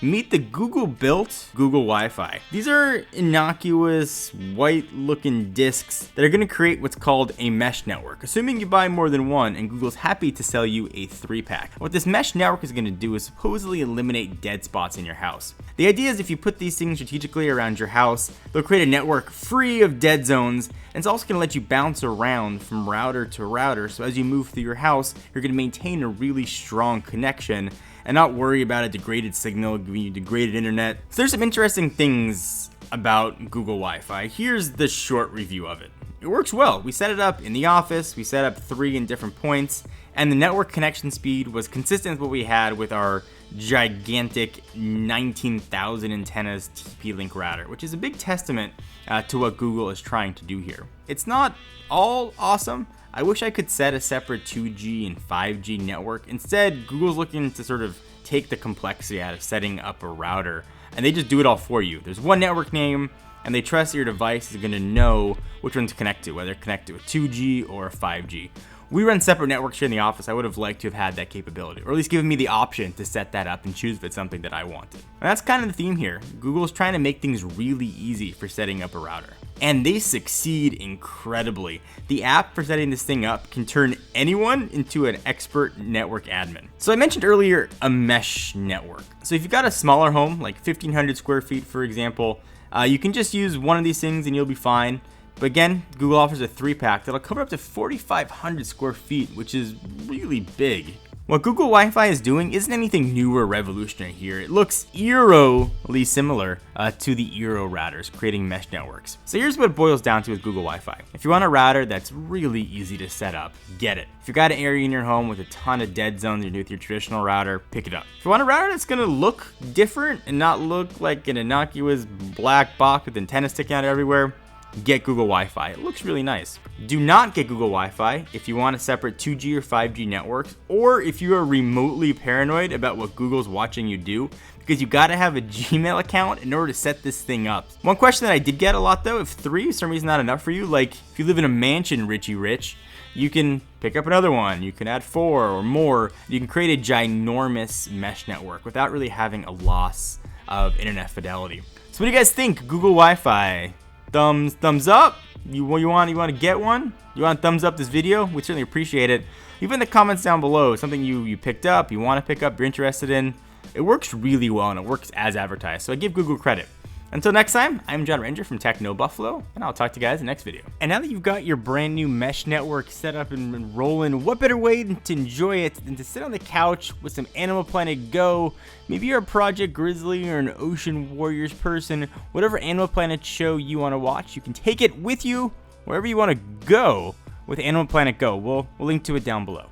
Meet the Google-built Google Wi-Fi. These are innocuous, white-looking discs that are going to create what's called a mesh network, assuming you buy more than one, and Google's happy to sell you a 3-pack. What this mesh network is going to do is supposedly eliminate dead spots in your house. The idea is if you put these things strategically around your house, they'll create a network free of dead zones, and it's also going to let you bounce around from router to router, so as you move through your house, you're going to maintain a really strong connection and not worry about a degraded signal giving you degraded internet. So there's some interesting things about Google Wi-Fi. Here's the short review of it. It works well. We set it up in the office, we set up 3 in different points, and the network connection speed was consistent with what we had with our gigantic 19,000 antennas TP-Link router, which is a big testament to what Google is trying to do here. It's not all awesome. I wish I could set a separate 2G and 5G network. Instead, Google's looking to sort of take the complexity out of setting up a router, and they just do it all for you. There's one network name, and they trust that your device is going to know which one to connect to, whether connect to a 2G or a 5G. We run separate networks here in the office. I would have liked to have had that capability, or at least given me the option to set that up and choose if it's something that I wanted. And that's kind of the theme here. Google's trying to make things really easy for setting up a router. And they succeed incredibly. The app for setting this thing up can turn anyone into an expert network admin. So I mentioned earlier a mesh network. So if you've got a smaller home, like 1,500 square feet, for example, you can just use one of these things and you'll be fine. But again, Google offers a 3-pack that'll cover up to 4,500 square feet, which is really big. What Google Wi-Fi is doing isn't anything new or revolutionary here. It looks eerily similar to the Eero routers, creating mesh networks. So here's what it boils down to with Google Wi-Fi. If you want a router that's really easy to set up, get it. If you've got an area in your home with a ton of dead zones you do with your traditional router, pick it up. If you want a router that's gonna look different and not look like an innocuous black box with antennas sticking out everywhere, get Google Wi-Fi. It looks really nice. Do not get Google Wi-Fi if you want a separate 2G or 5G networks, or if you are remotely paranoid about what Google's watching you do, because you gotta have a Gmail account in order to set this thing up. One question that I did get a lot though, if 3 for some reason not enough for you, like if you live in a mansion, Richie Rich, you can pick up another one, you can add 4 or more, you can create a ginormous mesh network without really having a loss of internet fidelity. So what do you guys think? Google Wi-Fi? Thumbs up? You want to get one? You want to thumbs up this video? We certainly appreciate it. Leave in the comments down below something you picked up, you want to pick up, you're interested in. It works really well and it works as advertised, so I give Google credit. Until next time, I'm John Ranger from Techno Buffalo, and I'll talk to you guys in the next video. And now that you've got your brand new mesh network set up and rolling, what better way to enjoy it than to sit on the couch with some Animal Planet Go? Maybe you're a Project Grizzly or an Ocean Warriors person. Whatever Animal Planet show you want to watch, you can take it with you wherever you want to go with Animal Planet Go. We'll link to it down below.